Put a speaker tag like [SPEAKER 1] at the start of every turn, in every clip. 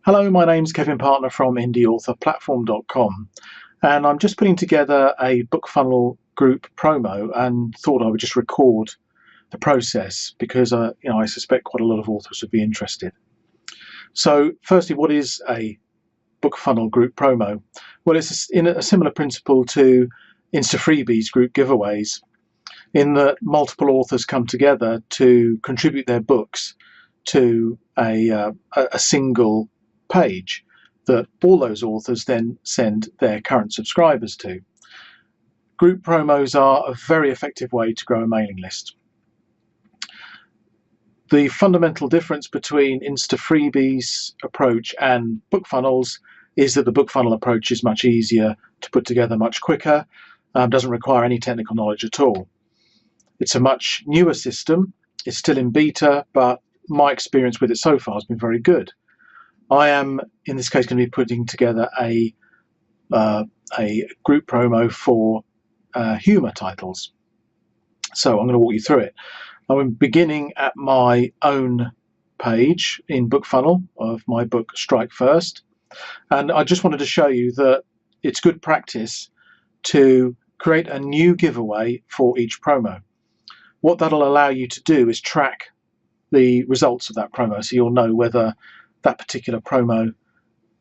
[SPEAKER 1] Hello, my name's Kevin Partner from indieauthorplatform.com, and I'm just putting together a Bookfunnel group promo and thought I would just record the process because I suspect quite a lot of authors would be interested. So firstly, what is a Bookfunnel group promo? Well, it's in a similar principle to Insta Freebies group giveaways, in that multiple authors come together to contribute their books to a single page that all those authors then send their current subscribers to. Group promos are a very effective way to grow a mailing list. The fundamental difference between Insta Freebies approach and Bookfunnels is that the Bookfunnel approach is much easier to put together, much quicker, doesn't require any technical knowledge at all. It's a much newer system. It's still in beta, but my experience with it so far has been very good. I am, in this case, going to be putting together a group promo for humour titles. So I'm going to walk you through it. I'm beginning at my own page in Bookfunnel of my book Strike First, and I just wanted to show you that it's good practice to create a new giveaway for each promo. What that'll allow you to do is track the results of that promo, so you'll know whether that particular promo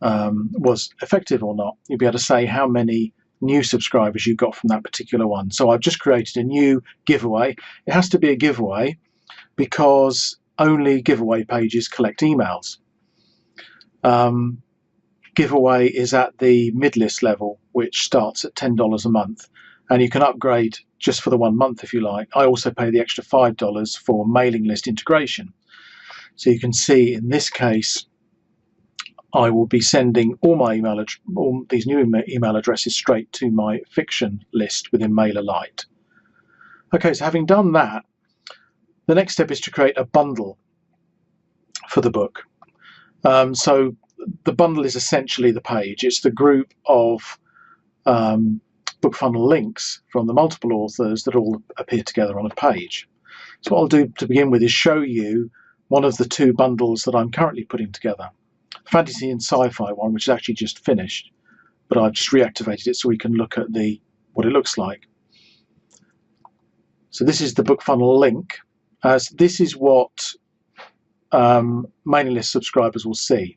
[SPEAKER 1] was effective or not. You'll be able to say how many new subscribers you got from that particular one. So I've just created a new giveaway. It has to be a giveaway because only giveaway pages collect emails. Giveaway is at the mid-list level, which starts at $10 a month, and you can upgrade just for the 1 month if you like. I also pay the extra $5 for mailing list integration. So you can see in this case I will be sending all these new email addresses straight to my fiction list within MailerLite. Okay, so having done that, the next step is to create a bundle for the book. So the bundle is essentially the page. It's the group of Bookfunnel links from the multiple authors that all appear together on a page. So what I'll do to begin with is show you one of the two bundles that I'm currently putting together. Fantasy and sci-fi one, which is actually just finished, but I've just reactivated it so we can look at what it looks like. So this is the Bookfunnel link. This is what mailing list subscribers will see.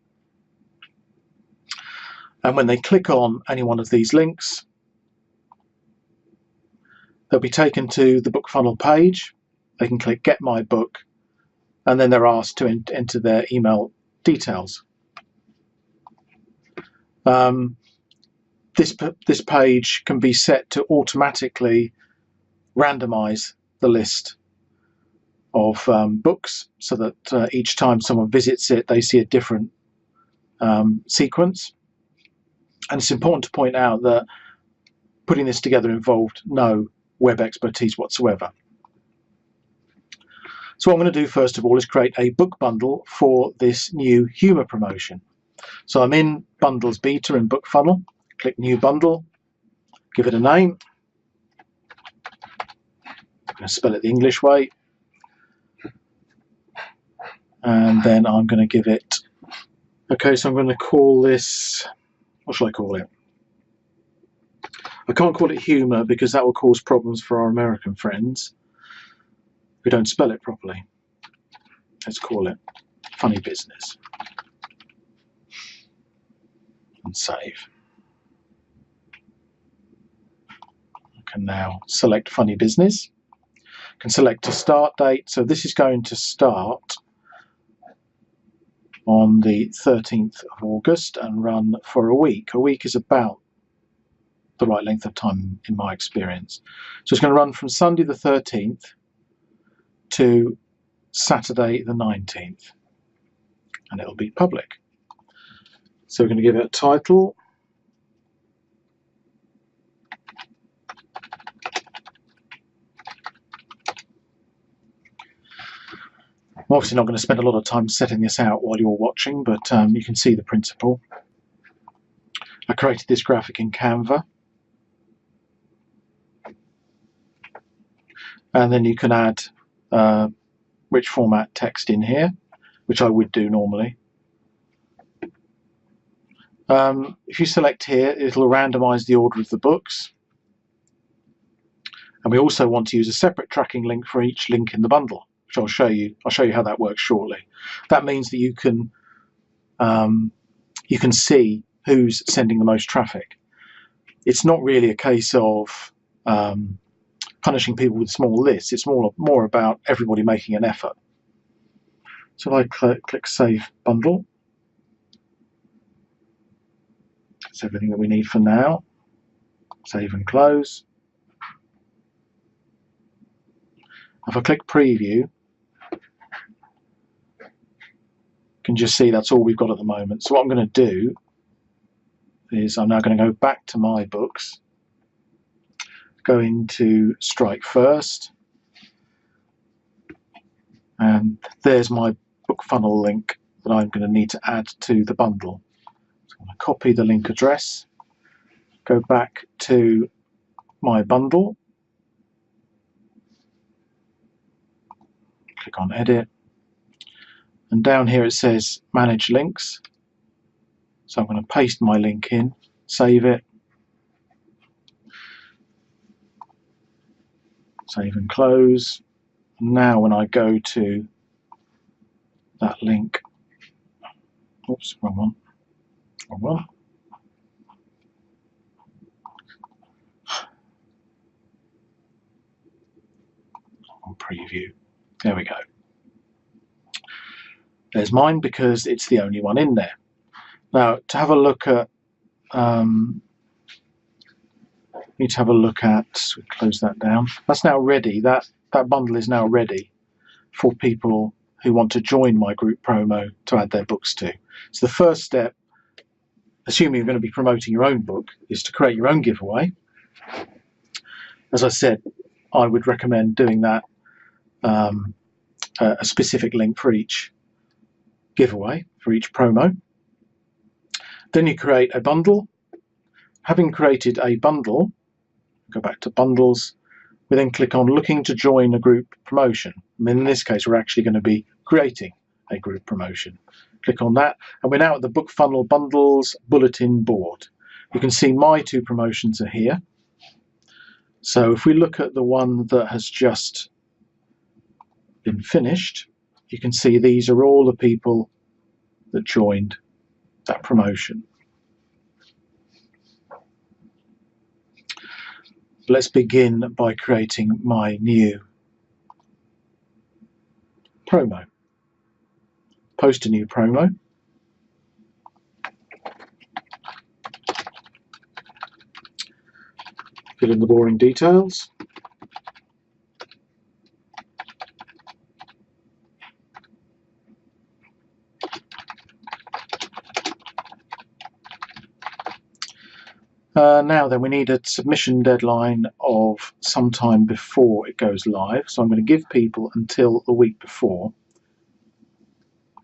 [SPEAKER 1] And when they click on any one of these links, they'll be taken to the Bookfunnel page. They can click Get My Book, and then they're asked to enter their email details. This page can be set to automatically randomize the list of books so that each time someone visits it, they see a different sequence. And it's important to point out that putting this together involved no web expertise whatsoever. So what I'm going to do first of all is create a book bundle for this new humour promotion. So I'm in Bundles Beta in Bookfunnel, click New Bundle, give it a name. I'm going to spell it the English way. And then I'm going to give it, okay, so I'm going to call this, what shall I call it? I can't call it humour because that will cause problems for our American friends who don't spell it properly. Let's call it Funny Business. And save. I can now select Funny Business. I can select a start date. So this is going to start on the 13th of August and run for a week. A week is about the right length of time in my experience. So it's going to run from Sunday the 13th to Saturday the 19th, and it'll be public. So we're going to give it a title. I'm obviously not going to spend a lot of time setting this out while you're watching, but you can see the principle. I created this graphic in Canva. And then you can add rich format text in here, which I would do normally. If you select here, it'll randomize the order of the books. And we also want to use a separate tracking link for each link in the bundle, which I'll show you. I'll show you how that works shortly. That means that you can see who's sending the most traffic. It's not really a case of punishing people with small lists. It's more about everybody making an effort. So if I click Save Bundle, that's everything that we need for now. Save and close. If I click Preview, you can just see that's all we've got at the moment. So what I'm going to do is I'm now going to go back to my books, go into Strike First, and there's my Bookfunnel link that I'm going to need to add to the bundle. So I'm going to copy the link address, go back to my bundle, click on Edit, and down here it says Manage Links. So I'm going to paste my link in, save it, save and close. Now when I go to that link, oops, wrong one. On Preview, there we go. There's mine because it's the only one in there. Now to have a look at, need to have a look at, so we close that down. That's now ready. That bundle is now ready for people who want to join my group promo to add their books to. So the first step, assuming you're going to be promoting your own book, is to create your own giveaway. As I said, I would recommend doing that, a specific link for each giveaway, for each promo. Then you create a bundle. Having created a bundle, go back to bundles, we then click on looking to join a group promotion. And in this case, we're actually going to be creating a group promotion. Click on that, and we're now at the Bookfunnel Bundles bulletin board. You can see my two promotions are here. So if we look at the one that has just been finished, you can see these are all the people that joined that promotion. Let's begin by creating my new promo. Post a new promo. Fill in the boring details. Now then, we need a submission deadline of sometime before it goes live. So I'm going to give people until the week before.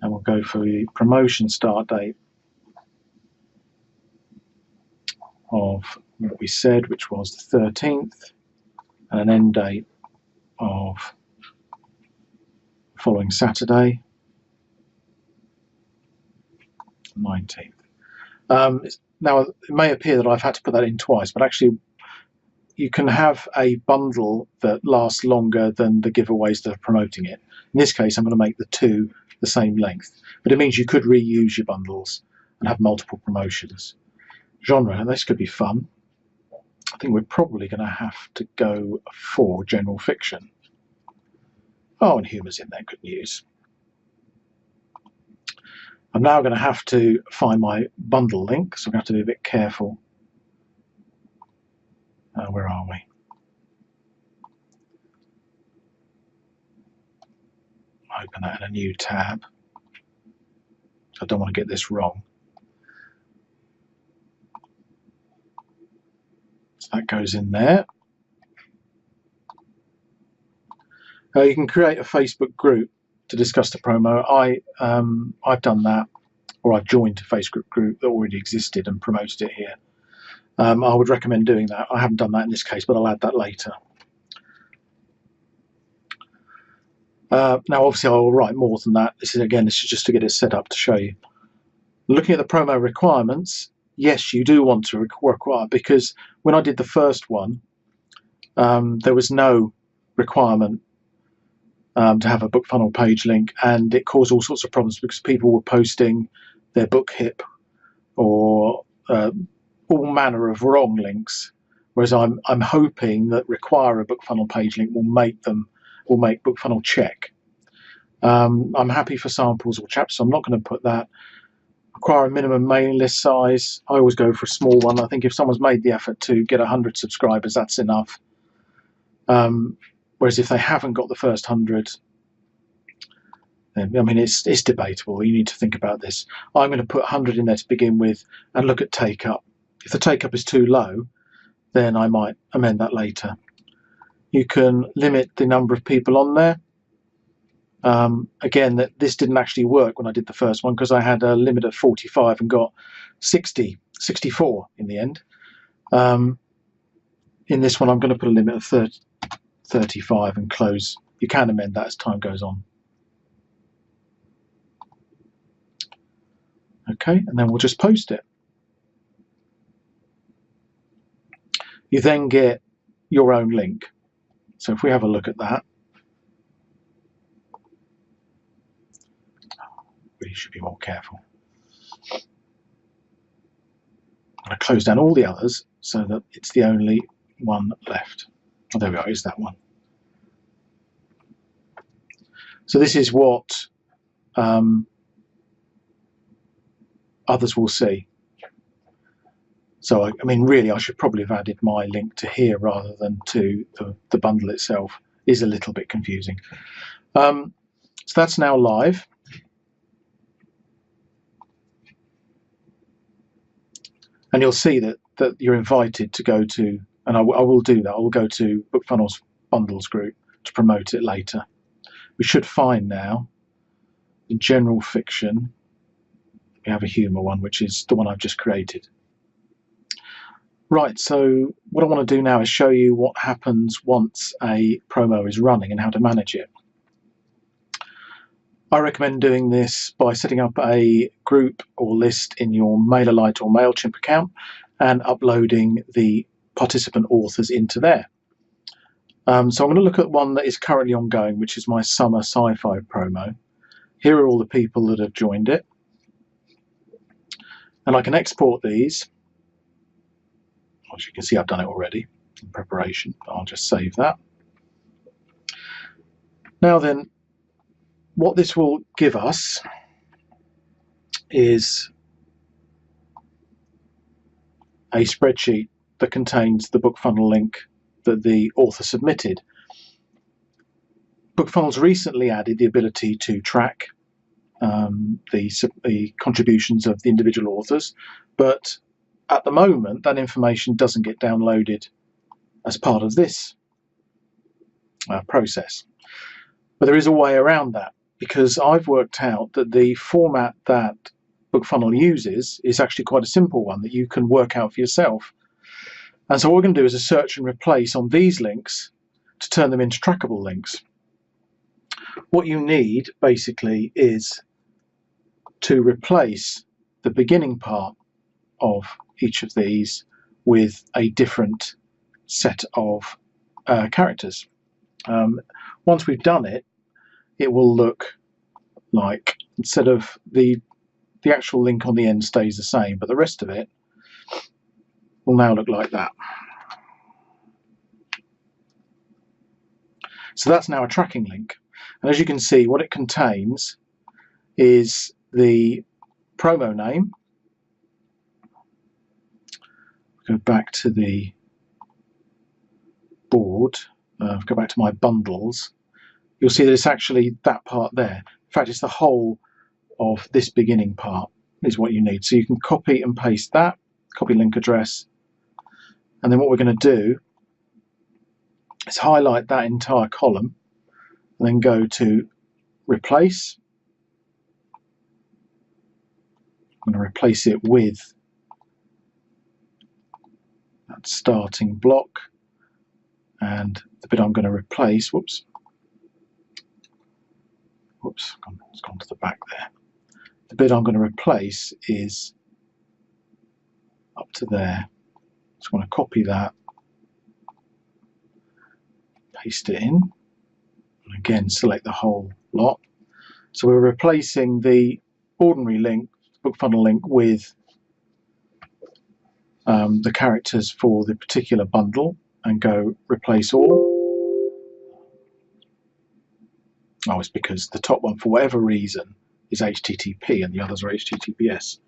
[SPEAKER 1] And we'll go for the promotion start date of what we said, which was the 13th, and an end date of the following Saturday, 19th. Now, it may appear that I've had to put that in twice, but actually you can have a bundle that lasts longer than the giveaways that are promoting it. In this case, I'm going to make the two the same length, but it means you could reuse your bundles and have multiple promotions. Genre, and this could be fun. I think we're probably going to have to go for general fiction. Oh, and humour's in there, good news. I'm now going to have to find my bundle link, so I'm going to have to be a bit careful. Where are we? Open that in a new tab. I don't want to get this wrong. So that goes in there. You can create a Facebook group to discuss the promo. I've done that, or I've joined a Facebook group that already existed and promoted it here. I would recommend doing that. I haven't done that in this case, but I'll add that later. Now, obviously, I will write more than that. This is just to get it set up to show you. Looking at the promo requirements, yes, you do want to require, because when I did the first one, there was no requirement to have a Bookfunnel page link, and it caused all sorts of problems because people were posting their book hip or all manner of wrong links. Whereas I'm hoping that require a Bookfunnel page link will make Bookfunnel check. I'm happy for samples or chapters, so I'm not going to put that. Require a minimum mailing list size. I always go for a small one. I think if someone's made the effort to get 100 subscribers, that's enough. Whereas if they haven't got the first 100, then, I mean, it's debatable. You need to think about this. I'm going to put 100 in there to begin with and look at take up. If the take up is too low, then I might amend that later. You can limit the number of people on there. Again, this didn't actually work when I did the first one because I had a limit of 45 and got 64 in the end. In this one, I'm going to put a limit of 35 and close. You can amend that as time goes on. Okay, and then we'll just post it. You then get your own link. So if we have a look at that, we should be more careful. I'm going to close down all the others so that it's the only one left. Oh, there we are, is that one. So this is what others will see. So, I mean, really, I should probably have added my link to here rather than to the bundle itself. It is a little bit confusing. So that's now live. And you'll see that you're invited to go to, and I will do that. I will go to Bookfunnel's bundles group to promote it later. We should find now in general fiction, we have a humour one, which is the one I've just created. Right, so what I want to do now is show you what happens once a promo is running and how to manage it. I recommend doing this by setting up a group or list in your MailerLite or MailChimp account and uploading the participant authors into there. So I'm going to look at one that is currently ongoing, which is my summer sci-fi promo. Here are all the people that have joined it. And I can export these. As you can see, I've done it already in preparation. I'll just save that. Now then, what this will give us is a spreadsheet that contains the Bookfunnel link that the author submitted. Bookfunnel's recently added the ability to track the contributions of the individual authors, but at the moment that information doesn't get downloaded as part of this process. But there is a way around that, because I've worked out that the format that Bookfunnel uses is actually quite a simple one that you can work out for yourself. And so what we're going to do is a search and replace on these links to turn them into trackable links. What you need basically is to replace the beginning part of each of these with a different set of characters. Once we've done it, it will look like, instead of the actual link on the end stays the same, but the rest of it will now look like that. So that's now a tracking link. And as you can see, what it contains is the promo name. Go back to the board, go back to my bundles. You'll see that it's actually that part there. In fact, it's the whole of this beginning part is what you need. So you can copy and paste that, copy link address, and then what we're going to do is highlight that entire column and then go to replace. I'm going to replace it with that starting block, and the bit I'm going to replace, whoops, it's gone to the back there. The bit I'm going to replace is to there. Just want to copy that, paste it in, and again select the whole lot. So we're replacing the ordinary link, Bookfunnel link, with the characters for the particular bundle, and go replace all. Oh, it's because the top one, for whatever reason, is HTTP and the others are HTTPS.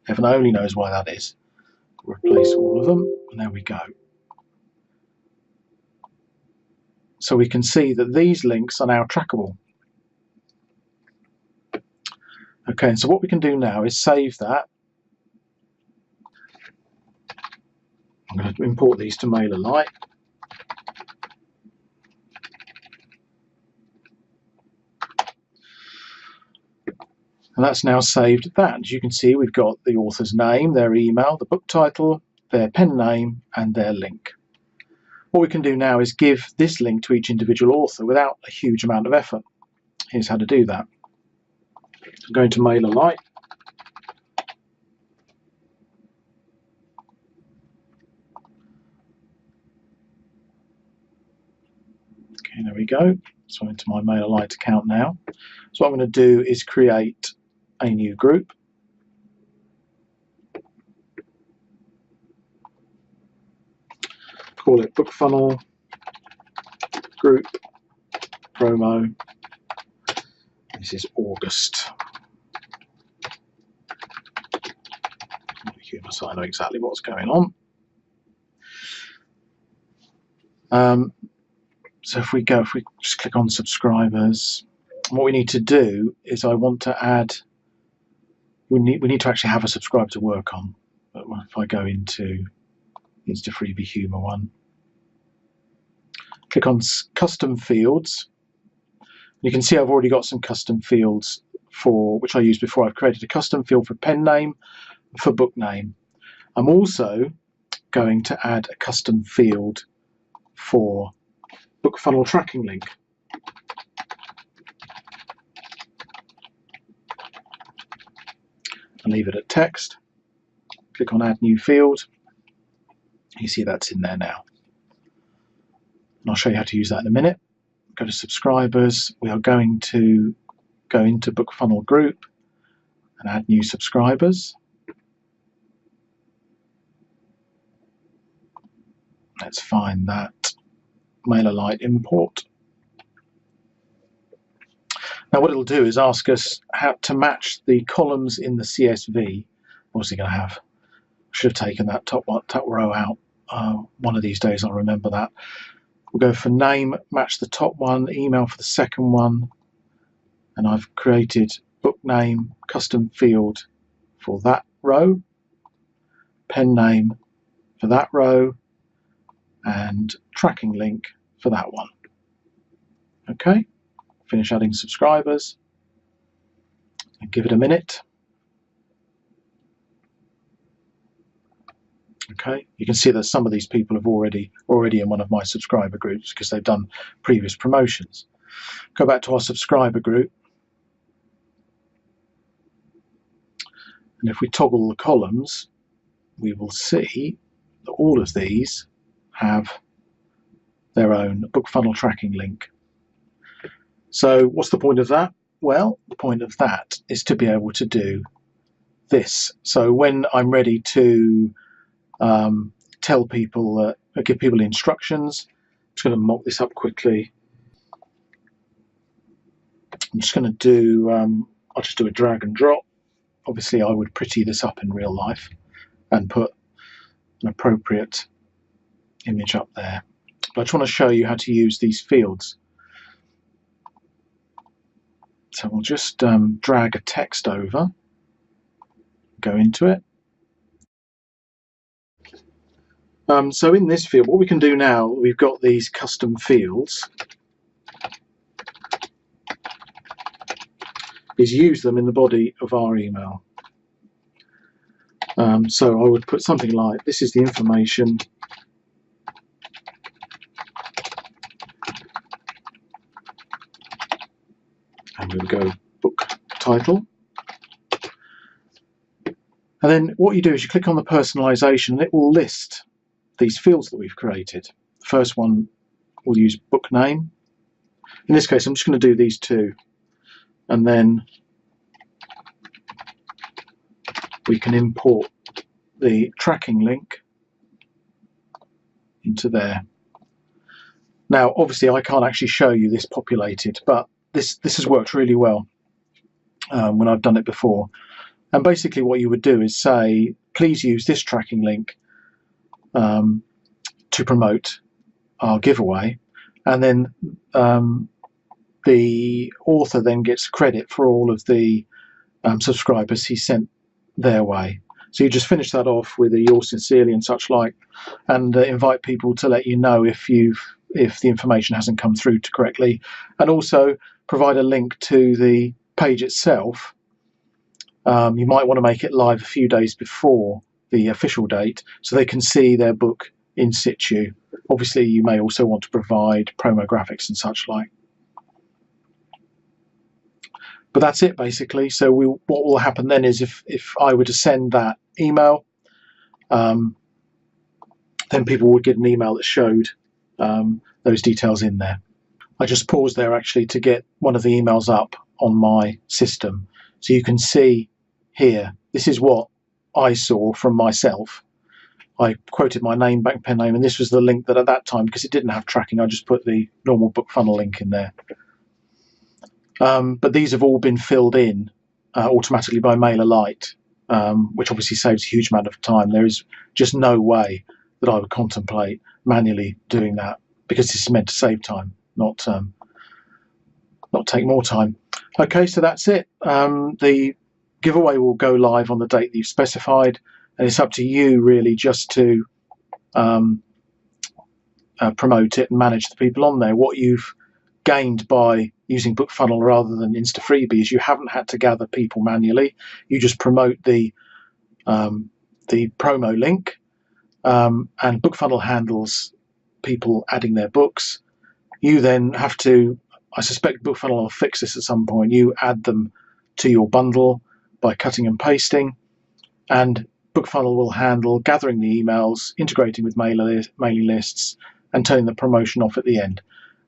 [SPEAKER 1] Heaven only knows why that is. Replace all of them, and there we go. So we can see that these links are now trackable. Okay, so what we can do now is save that. I'm going to import these to MailerLite. And that's now saved that. As you can see, we've got the author's name, their email, the book title, their pen name, and their link. What we can do now is give this link to each individual author without a huge amount of effort. Here's how to do that. I'm going to MailerLite. Okay, there we go. So I'm into my MailerLite account now. So what I'm going to do is create a new group. Call it Bookfunnel Group Promo. This is August. Humour, so I know exactly what's going on. So if we just click on subscribers, what we need to do is I want to add, we need to actually have a subscriber to work on. But if I go into Insta-Freebie Humour one, click on custom fields, you can see I've already got some custom fields for which I used before. I've created a custom field for pen name, for book name. I'm also going to add a custom field for Bookfunnel tracking link. And leave it at text. Click on add new field. You see that's in there now. And I'll show you how to use that in a minute. Go to subscribers. We are going to go into Bookfunnel group and add new subscribers. Let's find that MailerLite import. Now what it'll do is ask us how to match the columns in the CSV. What's it going to have? Should have taken that top row out. One of these days I'll remember that. We'll go for name, match the top one, email for the second one, and I've created book name, custom field for that row, pen name for that row, and tracking link for that one. Okay, finish adding subscribers and give it a minute. Okay, you can see that some of these people have already in one of my subscriber groups because they've done previous promotions. Go back to our subscriber group, and if we toggle the columns, we will see that all of these have their own Bookfunnel tracking link. So what's the point of that? Well, the point of that is to be able to do this. So when I'm ready to tell people, give people instructions, I'm just going to mock this up quickly. I'm just going to do, I'll just do a drag and drop. Obviously I would pretty this up in real life and put an appropriate image up there. But I just want to show you how to use these fields. So we'll just drag a text over, go into it. So in this field, what we can do now, we've got these custom fields, is use them in the body of our email. So I would put something like, this is the information and we'll go book title. And then what you do is you click on the personalization and it will list these fields that we've created. The first one will use book name. In this case, I'm just going to do these two, and then we can import the tracking link into there. Now, obviously, I can't actually show you this populated, but this has worked really well when I've done it before. And basically what you would do is say, please use this tracking link to promote our giveaway, and then the author then gets credit for all of the subscribers he sent their way. So you just finish that off with a yours sincerely and such like, and invite people to let you know if the information hasn't come through correctly, and also provide a link to the page itself. You might want to make it live a few days before the official date so they can see their book in situ. Obviously, you may also want to provide promo graphics and such like. But that's it basically. So what will happen then is if I were to send that email, then people would get an email that showed those details in there. I just paused there actually to get one of the emails up on my system. So you can see here, this is what I saw from myself. I quoted my name, bank pen name, and this was the link that at that time, because it didn't have tracking, I just put the normal Bookfunnel link in there. But these have all been filled in automatically by MailerLite, which obviously saves a huge amount of time. There is just no way that I would contemplate manually doing that, because this is meant to save time, not take more time. Okay, so that's it. The giveaway will go live on the date that you've specified, and it's up to you really just to promote it and manage the people on there. What you've gained by using Bookfunnel rather than Insta Freebies, you haven't had to gather people manually. You just promote the promo link, and Bookfunnel handles people adding their books. You then have to, I suspect Bookfunnel will fix this at some point, you add them to your bundle by cutting and pasting, and Bookfunnel will handle gathering the emails, integrating with mailing lists, and turning the promotion off at the end.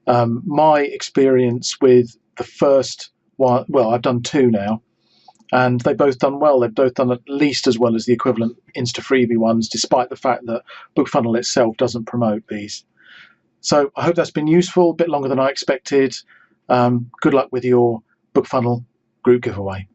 [SPEAKER 1] My experience with the first one, well, I've done two now, and they've both done well. They've both done at least as well as the equivalent Insta Freebie ones, despite the fact that Bookfunnel itself doesn't promote these. So I hope that's been useful, a bit longer than I expected. Good luck with your Bookfunnel group giveaway.